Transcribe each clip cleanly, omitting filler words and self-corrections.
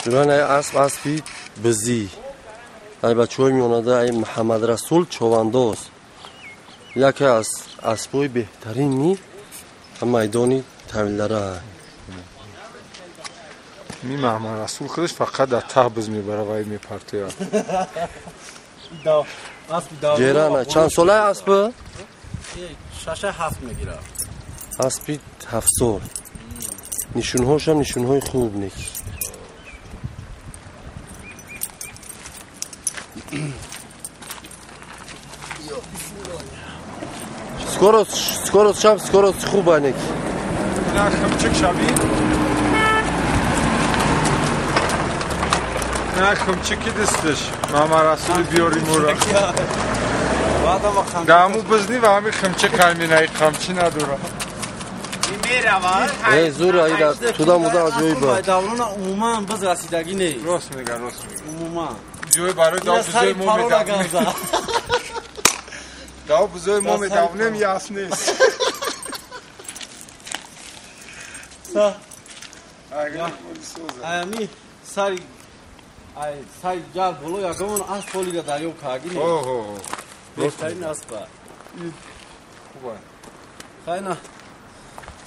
جوان ای اسبی بزی ای بچه های میانده ای محمد رسول چوانداز یکی از اسبای بهترین می میدانی طویل‌دره می محمد رسول خودش فقط در ته بز میبره و میپرته جیرانه چند ساله اسب؟ 6-7 میگیره اسبی 7 سال نشونهاش هم نشونهای خوب نیست скорость чам скорость خوبه نیک نه خمچک شبی نه خمچکی دستش محمد رسول بیاریم او را دامو بزنی و همین خمچک همینه خمچی نداره ای زور ایرا تو دا مودا عجایبه داورون عموما بز رسیدگی نیست راست میگه عموما جوی برای داو بزای ما میدونیم داو بزای ما میدونیم یاس نیست امی ساری سای جال بولو یا گمون از پولی داریو کاگی نیست اوه بهترین اسب خوبه خیلی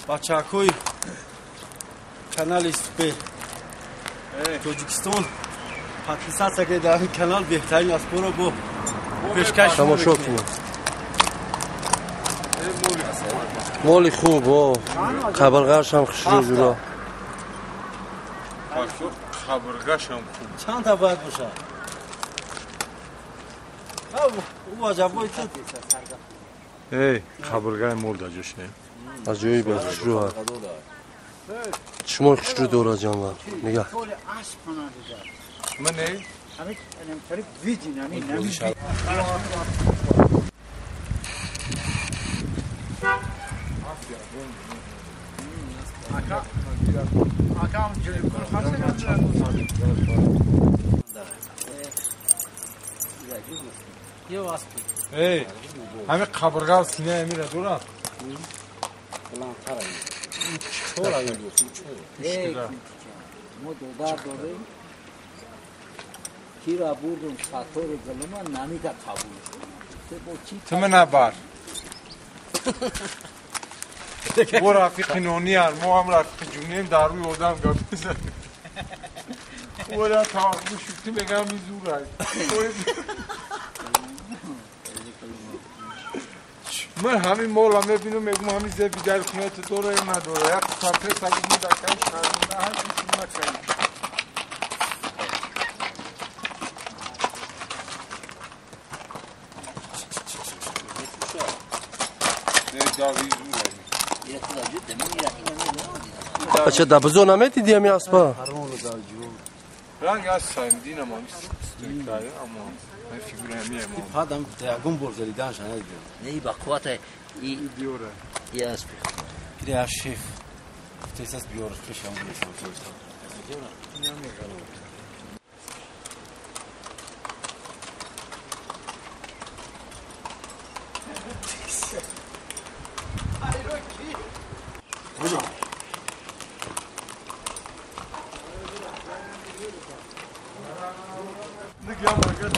بچه‌کوی کانال اسپی توجیکستان پاکستان که در این کانال بهترین اسب رو با پیشکش تماشا کنید مالی خوب و قبرغش هم خشری جورا خبرگاش هم خوب چند تا باید باشه او عجبای تو ای خبرگاه مرد جوش نه عجایبه خشری ها شما خشری داره جانور نگه من نه یه واسه ای همه خبرگاه سینه میره دورا فلان خرایی چورا یه ما دودار داریم کی را بردم ساتور گلوما نامی کا قبول تو من نبر و رفیق نونی هر ما هم رفیق جونیم در روی آدم گفت میزنیم و را تا شکتی بگم میزور های من همین مال هم میبینم میگم همین زیر بیدر خونه تو دوره یا نداره یک سرپه سگید می دکترش نرمونه هر کسی نکنیم بچه دبزو نمیدی دیمی اسبا رنگ از سایم دینم هم استریکتره اما من فیگوره همیه ما آدم دیگون برزلی دانش نه نه با قوت ای بیوره ای اسب دیگه شیف تیساس بیور فشام میشه دیگه هم اگر